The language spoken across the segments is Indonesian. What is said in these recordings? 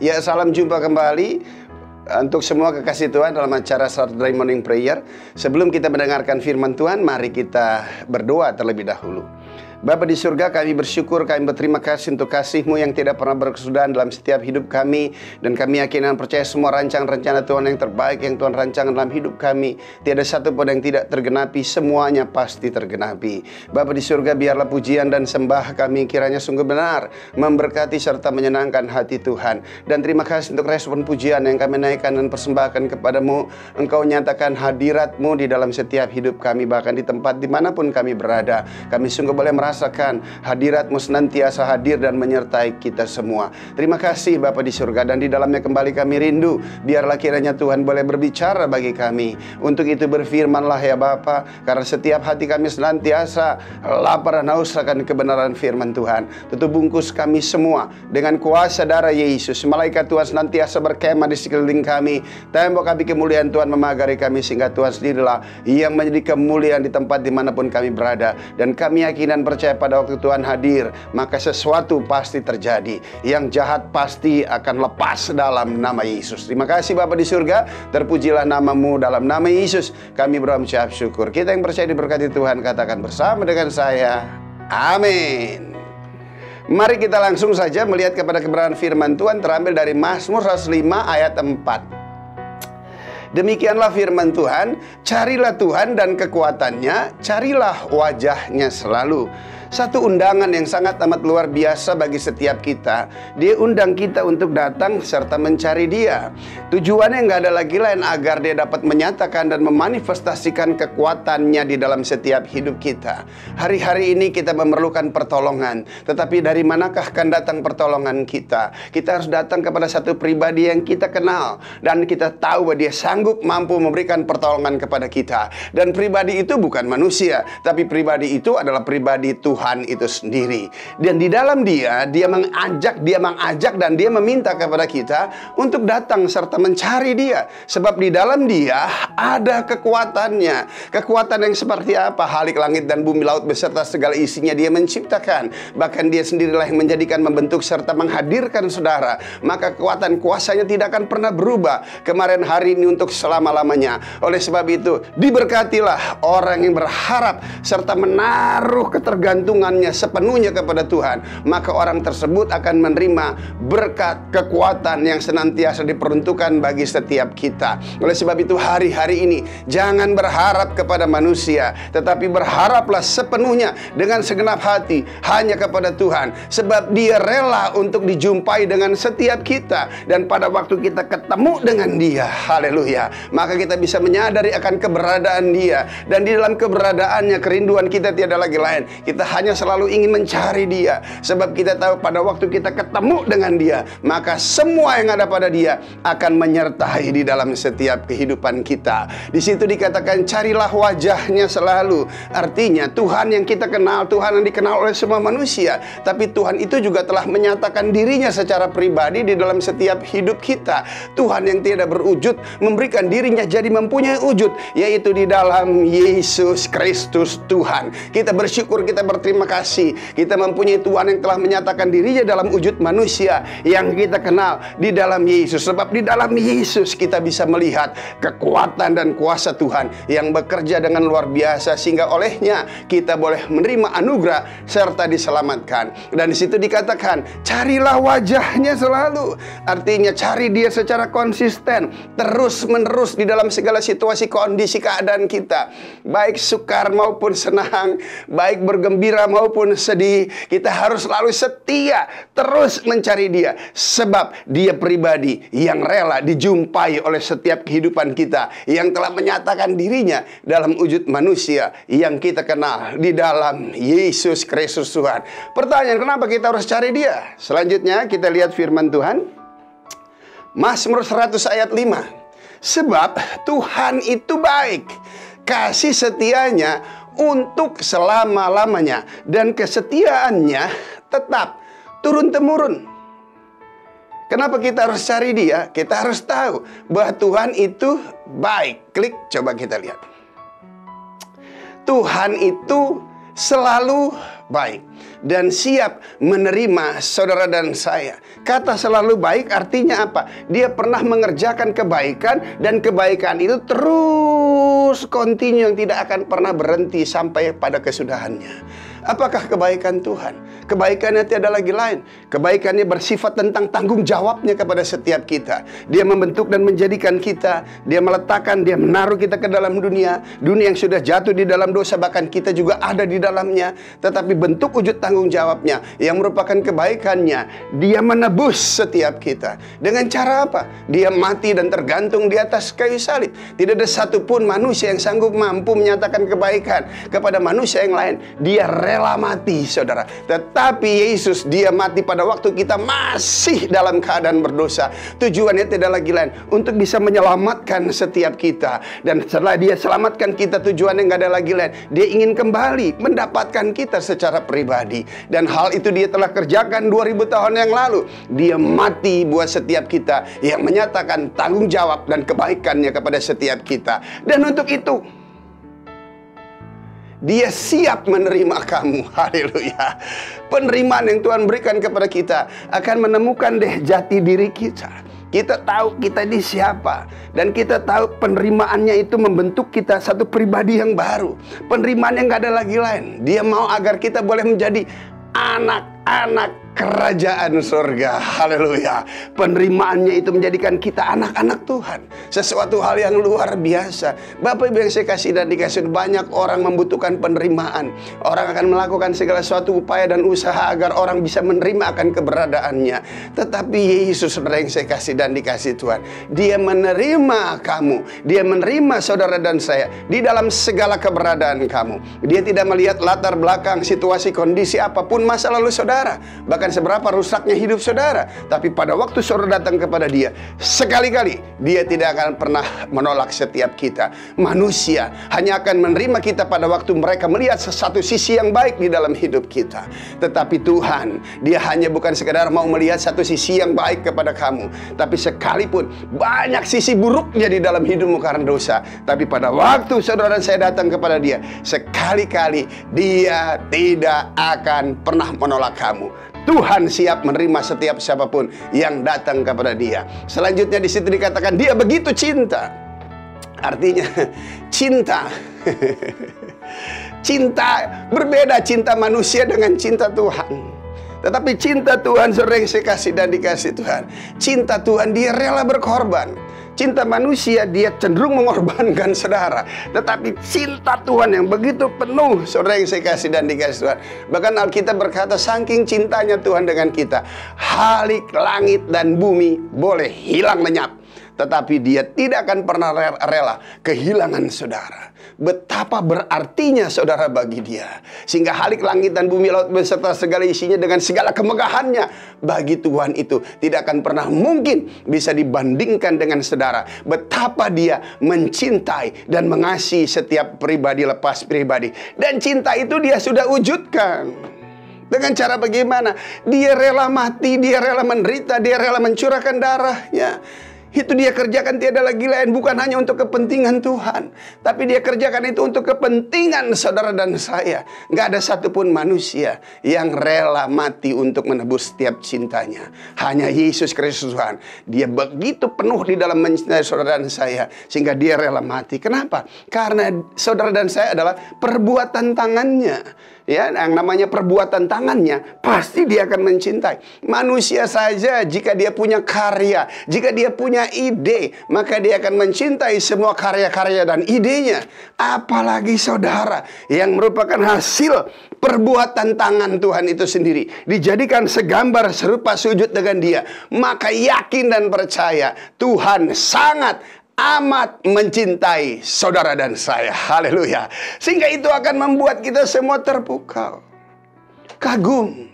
Ya, salam jumpa kembali untuk semua kekasih Tuhan dalam acara Saturday Morning Prayer. Sebelum kita mendengarkan firman Tuhan, mari kita berdoa terlebih dahulu. Bapa di surga, kami bersyukur, kami berterima kasih untuk kasih-Mu yang tidak pernah berkesudahan dalam setiap hidup kami. Dan kami yakin dan percaya semua rancangan rencana Tuhan yang terbaik yang Tuhan rancangkan dalam hidup kami, tiada satu pun yang tidak tergenapi, semuanya pasti tergenapi. Bapa di surga, biarlah pujian dan sembah kami kiranya sungguh benar, memberkati serta menyenangkan hati Tuhan. Dan terima kasih untuk respon pujian yang kami naikkan dan persembahkan kepadamu. Engkau nyatakan hadirat-Mu di dalam setiap hidup kami, bahkan di tempat dimanapun kami berada. Kami sungguh boleh merasakan hadirat-Mu senantiasa hadir dan menyertai kita semua. Terima kasih Bapa di surga, dan di dalamnya kembali kami rindu. Biarlah kiranya Tuhan boleh berbicara bagi kami. Untuk itu berfirmanlah ya Bapa, karena setiap hati kami senantiasa lapar dan haus akan kebenaran firman Tuhan. Tutup bungkus kami semua dengan kuasa darah Yesus. Malaikat Tuhan senantiasa berkemah di sekeliling kami. Tembok api kemuliaan Tuhan memagari kami, sehingga Tuhan sendirilah yang menjadi kemuliaan di tempat dimanapun kami berada. Dan kami yakin dan percaya pada waktu Tuhan hadir, maka sesuatu pasti terjadi. Yang jahat pasti akan lepas dalam nama Yesus. Terima kasih Bapa di surga, terpujilah nama-Mu. Dalam nama Yesus kami berucap syukur. Kita yang percaya diberkati Tuhan, katakan bersama dengan saya, amin. Mari kita langsung saja melihat kepada kebenaran firman Tuhan, terambil dari Mazmur 105 ayat 4. Demikianlah firman Tuhan, carilah Tuhan dan kekuatannya, carilah wajahnya selalu. Satu undangan yang sangat amat luar biasa bagi setiap kita. Dia undang kita untuk datang serta mencari Dia. Tujuannya nggak ada lagi lain agar Dia dapat menyatakan dan memanifestasikan kekuatannya di dalam setiap hidup kita. Hari-hari ini kita memerlukan pertolongan. Tetapi dari manakah akan datang pertolongan kita? Kita harus datang kepada satu pribadi yang kita kenal, dan kita tahu bahwa Dia sanggup mampu memberikan pertolongan kepada kita. Dan pribadi itu bukan manusia, tapi pribadi itu adalah pribadi Tuhan itu sendiri. Dan di dalam Dia mengajak dan Dia meminta kepada kita untuk datang serta mencari Dia. Sebab di dalam Dia ada kekuatannya. Kekuatan yang seperti apa? Halik langit dan bumi, laut beserta segala isinya Dia menciptakan. Bahkan Dia sendirilah yang menjadikan, membentuk serta menghadirkan saudara. Maka kekuatan kuasanya tidak akan pernah berubah, kemarin, hari ini, untuk selama-lamanya. Oleh sebab itu, diberkatilah orang yang berharap serta menaruh ketergantungannya sepenuhnya kepada Tuhan. Maka orang tersebut akan menerima berkat kekuatan yang senantiasa diperuntukkan bagi setiap kita. Oleh sebab itu, hari-hari ini jangan berharap kepada manusia, tetapi berharaplah sepenuhnya dengan segenap hati hanya kepada Tuhan. Sebab Dia rela untuk dijumpai dengan setiap kita. Dan pada waktu kita ketemu dengan Dia, haleluya, maka kita bisa menyadari akan keberadaan Dia. Dan di dalam keberadaannya, kerinduan kita tiada lagi lain. Kita hanya selalu ingin mencari Dia. Sebab kita tahu pada waktu kita ketemu dengan Dia, maka semua yang ada pada Dia akan menyertai di dalam setiap kehidupan kita. Di situ dikatakan carilah wajahnya selalu. Artinya Tuhan yang kita kenal, Tuhan yang dikenal oleh semua manusia, tapi Tuhan itu juga telah menyatakan dirinya secara pribadi di dalam setiap hidup kita. Tuhan yang tidak berwujud memberikan dirinya jadi mempunyai wujud, yaitu di dalam Yesus Kristus Tuhan. Kita bersyukur, kita berterima kasih, kita mempunyai Tuhan yang telah menyatakan dirinya dalam wujud manusia yang kita kenal di dalam Yesus. Sebab di dalam Yesus kita bisa melihat kekuatan dan kuasa Tuhan yang bekerja dengan luar biasa, sehingga olehnya kita boleh menerima anugerah serta diselamatkan. Dan di situ dikatakan carilah wajahnya selalu. Artinya cari Dia secara konsisten, terus menerus di dalam segala situasi, kondisi, keadaan kita, baik sukar maupun senang, baik bergembira maupun sedih. Kita harus selalu setia, terus mencari Dia. Sebab Dia pribadi yang rela dijumpai oleh setiap kehidupan kita, yang telah menyatakan dirinya dalam wujud manusia yang kita kenal di dalam Yesus Kristus Tuhan. Pertanyaan, kenapa kita harus cari Dia? Selanjutnya kita lihat firman Tuhan, Mazmur 100 ayat 5. Sebab Tuhan itu baik, kasih setianya untuk selama-lamanya, dan kesetiaannya tetap turun-temurun. Kenapa kita harus cari Dia? Kita harus tahu bahwa Tuhan itu baik. Klik, coba kita lihat. Tuhan itu selalu baik dan siap menerima saudara dan saya. Kata selalu baik artinya apa? Dia pernah mengerjakan kebaikan dan kebaikan itu terus kontinu yang tidak akan pernah berhenti sampai pada kesudahannya. Apakah kebaikan Tuhan? Kebaikannya tiada lagi lain. Kebaikannya bersifat tentang tanggung jawabnya kepada setiap kita. Dia membentuk dan menjadikan kita. Dia meletakkan, dia menaruh kita ke dalam dunia. Dunia yang sudah jatuh di dalam dosa, bahkan kita juga ada di dalamnya. Tetapi bentuk wujud tanggung jawabnya yang merupakan kebaikannya, dia menebus setiap kita. Dengan cara apa? Dia mati dan tergantung di atas kayu salib. Tidak ada satupun manusia yang sanggup mampu menyatakan kebaikan kepada manusia yang lain. Dia rela mati, saudara. Tetapi Yesus, dia mati pada waktu kita masih dalam keadaan berdosa. Tujuannya tidak lagi lain untuk bisa menyelamatkan setiap kita. Dan setelah dia selamatkan kita, tujuannya nggak ada lagi lain. Dia ingin kembali mendapatkan kita secara pribadi. Dan hal itu dia telah kerjakan 2000 tahun yang lalu. Dia mati buat setiap kita, yang menyatakan tanggung jawab dan kebaikannya kepada setiap kita. Dan untuk itu dia siap menerima kamu. Haleluya. Penerimaan yang Tuhan berikan kepada kita akan menemukan jati diri kita. Kita tahu kita ini siapa. Dan kita tahu penerimaannya itu membentuk kita satu pribadi yang baru. Penerimaan yang gak ada lagi lain. Dia mau agar kita boleh menjadi anak-anak kerajaan surga. Haleluya. Penerimaannya itu menjadikan kita anak-anak Tuhan. Sesuatu hal yang luar biasa. Bapak Ibu yang saya kasih dan dikasih, banyak orang membutuhkan penerimaan. Orang akan melakukan segala suatu upaya dan usaha agar orang bisa menerima akan keberadaannya. Tetapi Yesus, saudara yang saya kasih dan dikasih Tuhan, dia menerima kamu. Dia menerima saudara dan saya di dalam segala keberadaan kamu. Dia tidak melihat latar belakang, situasi, kondisi apapun masa lalu saudara, bahkan seberapa rusaknya hidup saudara. Tapi pada waktu saudara datang kepada dia, sekali-kali dia tidak akan pernah menolak setiap kita. Manusia hanya akan menerima kita pada waktu mereka melihat satu sisi yang baik di dalam hidup kita. Tetapi Tuhan, dia hanya bukan sekadar mau melihat satu sisi yang baik kepada kamu, tapi sekalipun banyak sisi buruknya di dalam hidupmu karena dosa, tapi pada waktu saudara dan saya datang kepada dia, sekali-kali dia tidak akan pernah menolak kamu. Tuhan siap menerima setiap siapapun yang datang kepada dia. Selanjutnya di situ dikatakan dia begitu cinta. Artinya cinta. Cinta berbeda, cinta manusia dengan cinta Tuhan. Tetapi cinta Tuhan, saudara yang saya kasih dan dikasih Tuhan, cinta Tuhan dia rela berkorban. Cinta manusia dia cenderung mengorbankan saudara. Tetapi cinta Tuhan yang begitu penuh, saudara yang saya kasih dan dikasih Tuhan. Bahkan Alkitab berkata, saking cintanya Tuhan dengan kita, halik langit dan bumi boleh hilang lenyap, tetapi dia tidak akan pernah rela kehilangan saudara. Betapa berartinya saudara bagi dia, sehingga halik langit dan bumi, laut beserta segala isinya dengan segala kemegahannya, bagi Tuhan itu tidak akan pernah mungkin bisa dibandingkan dengan saudara. Betapa dia mencintai dan mengasihi setiap pribadi lepas pribadi. Dan cinta itu dia sudah wujudkan. Dengan cara bagaimana? Dia rela mati, dia rela menderita, dia rela mencurahkan darahnya. Itu dia kerjakan tiada lagi lain, bukan hanya untuk kepentingan Tuhan, tapi dia kerjakan itu untuk kepentingan saudara dan saya. Nggak ada satupun manusia yang rela mati untuk menebus setiap cintanya. Hanya Yesus Kristus Tuhan. Dia begitu penuh di dalam mencintai saudara dan saya, sehingga dia rela mati. Kenapa? Karena saudara dan saya adalah perbuatan tangannya. Ya, yang namanya perbuatan tangannya, pasti dia akan mencintai. Manusia saja jika dia punya karya, jika dia punya ide, maka dia akan mencintai semua karya-karya dan idenya. Apalagi saudara yang merupakan hasil perbuatan tangan Tuhan itu sendiri, dijadikan segambar serupa sujud dengan dia, maka yakin dan percaya Tuhan sangat amat mencintai saudara dan saya. Haleluya. Sehingga itu akan membuat kita semua terpukau, kagum.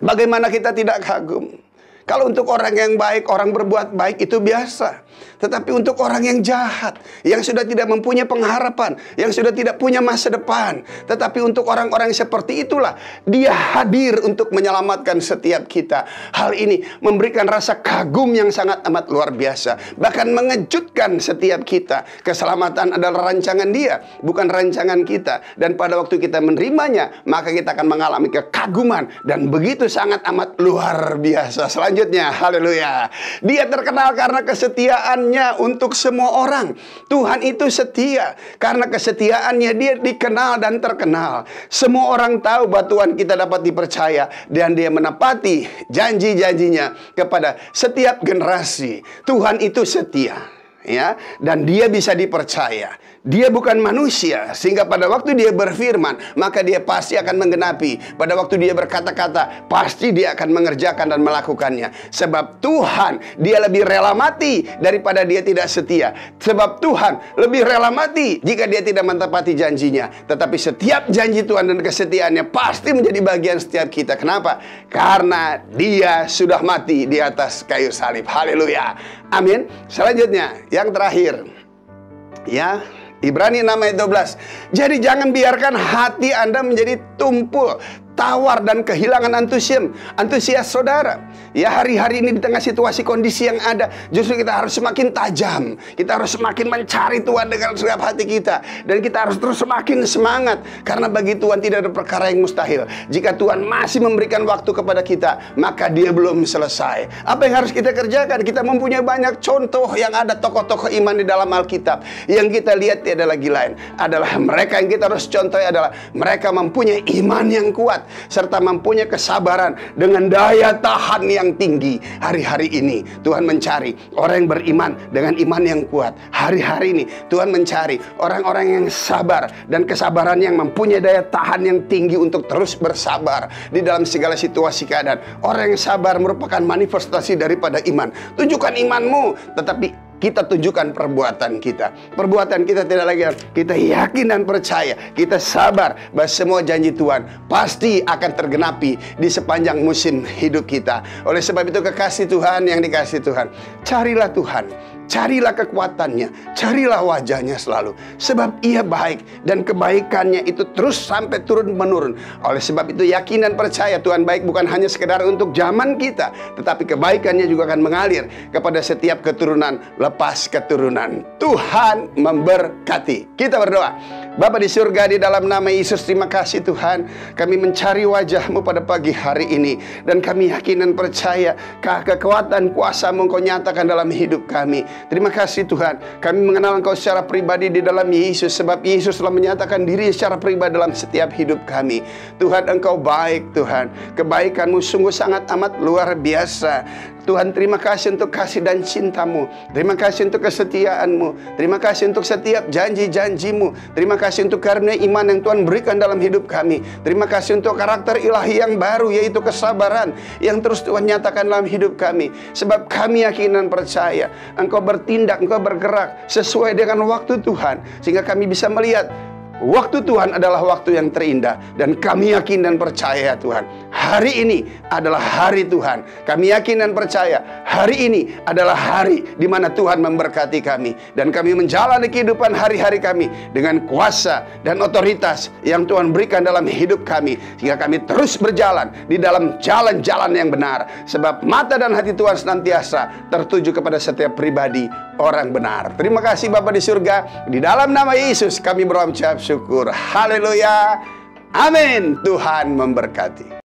Bagaimana kita tidak kagum Kalau untuk orang yang baik, orang berbuat baik itu biasa. Tetapi untuk orang yang jahat, yang sudah tidak mempunyai pengharapan, yang sudah tidak punya masa depan, tetapi untuk orang-orang seperti itulah Dia hadir untuk menyelamatkan setiap kita. Hal ini memberikan rasa kagum yang sangat amat luar biasa, bahkan mengejutkan setiap kita. Keselamatan adalah rancangan Dia, bukan rancangan kita. Dan pada waktu kita menerimanya, maka kita akan mengalami kekaguman dan begitu sangat amat luar biasa. Selanjutnya, haleluya, Dia terkenal karena kesetiaannya untuk semua orang. Tuhan itu setia. Karena kesetiaannya Dia dikenal dan terkenal. Semua orang tahu bahwa Tuhan kita dapat dipercaya, dan Dia menepati janji-janjinya kepada setiap generasi. Tuhan itu setia, ya, dan Dia bisa dipercaya. Dia bukan manusia, sehingga pada waktu Dia berfirman, maka Dia pasti akan menggenapi. Pada waktu Dia berkata-kata, pasti Dia akan mengerjakan dan melakukannya. Sebab Tuhan, Dia lebih rela mati daripada Dia tidak setia. Sebab Tuhan lebih rela mati jika Dia tidak menepati janjinya. Tetapi setiap janji Tuhan dan kesetiaannya pasti menjadi bagian setiap kita. Kenapa? Karena Dia sudah mati di atas kayu salib. Haleluya. Amin. Selanjutnya, yang terakhir, ya, Ibrani 6 ayat 12. Jadi jangan biarkan hati Anda menjadi tumpul, tawar, dan kehilangan antusias saudara. Ya, hari-hari ini di tengah situasi kondisi yang ada, justru kita harus semakin tajam. Kita harus semakin mencari Tuhan dengan segenap hati kita. Dan kita harus terus semakin semangat. Karena bagi Tuhan tidak ada perkara yang mustahil. Jika Tuhan masih memberikan waktu kepada kita, maka Dia belum selesai. Apa yang harus kita kerjakan? Kita mempunyai banyak contoh yang ada tokoh-tokoh iman di dalam Alkitab. Yang kita lihat tiada lagi lain adalah mereka yang kita harus contoh adalah mereka mempunyai iman yang kuat, serta mempunyai kesabaran dengan daya tahan yang tinggi. Hari-hari ini Tuhan mencari orang yang beriman dengan iman yang kuat. Hari-hari ini Tuhan mencari orang-orang yang sabar dan kesabaran yang mempunyai daya tahan yang tinggi untuk terus bersabar di dalam segala situasi keadaan. Orang yang sabar merupakan manifestasi daripada iman. Tunjukkan imanmu, tetapi kita tunjukkan perbuatan kita. Perbuatan kita tidak lagi, kita yakin dan percaya, kita sabar bahwa semua janji Tuhan pasti akan tergenapi di sepanjang musim hidup kita. Oleh sebab itu, kekasih Tuhan yang dikasih Tuhan, carilah Tuhan, carilah kekuatannya, carilah wajahnya selalu. Sebab Ia baik dan kebaikannya itu terus sampai turun-menurun. Oleh sebab itu, yakin dan percaya Tuhan baik bukan hanya sekedar untuk zaman kita, tetapi kebaikannya juga akan mengalir kepada setiap keturunan lepas keturunan. Tuhan memberkati. Kita berdoa. Bapa di surga, di dalam nama Yesus, terima kasih Tuhan. Kami mencari wajah-Mu pada pagi hari ini. Dan kami yakin dan percaya kekuatan kuasa-Mu Engkau nyatakan dalam hidup kami. Terima kasih Tuhan. Kami mengenal Engkau secara pribadi di dalam Yesus. Sebab Yesus telah menyatakan diri secara pribadi dalam setiap hidup kami. Tuhan, Engkau baik Tuhan. Kebaikan-Mu sungguh sangat amat luar biasa. Tuhan, terima kasih untuk kasih dan cinta-Mu. Terima kasih untuk kesetiaan-Mu. Terima kasih untuk setiap janji-janji-Mu. Terima kasih untuk karunia iman yang Tuhan berikan dalam hidup kami. Terima kasih untuk karakter ilahi yang baru, yaitu kesabaran yang terus Tuhan nyatakan dalam hidup kami. Sebab kami yakin dan percaya Engkau bertindak, Engkau bergerak sesuai dengan waktu Tuhan, sehingga kami bisa melihat waktu Tuhan adalah waktu yang terindah. Dan kami yakin dan percaya Tuhan, hari ini adalah hari Tuhan. Kami yakin dan percaya hari ini adalah hari di mana Tuhan memberkati kami. Dan kami menjalani kehidupan hari-hari kami dengan kuasa dan otoritas yang Tuhan berikan dalam hidup kami, sehingga kami terus berjalan di dalam jalan-jalan yang benar. Sebab mata dan hati Tuhan senantiasa tertuju kepada setiap pribadi orang benar. Terima kasih Bapa di surga. Di dalam nama Yesus kami berucap syukur. Haleluya. Amin. Tuhan memberkati.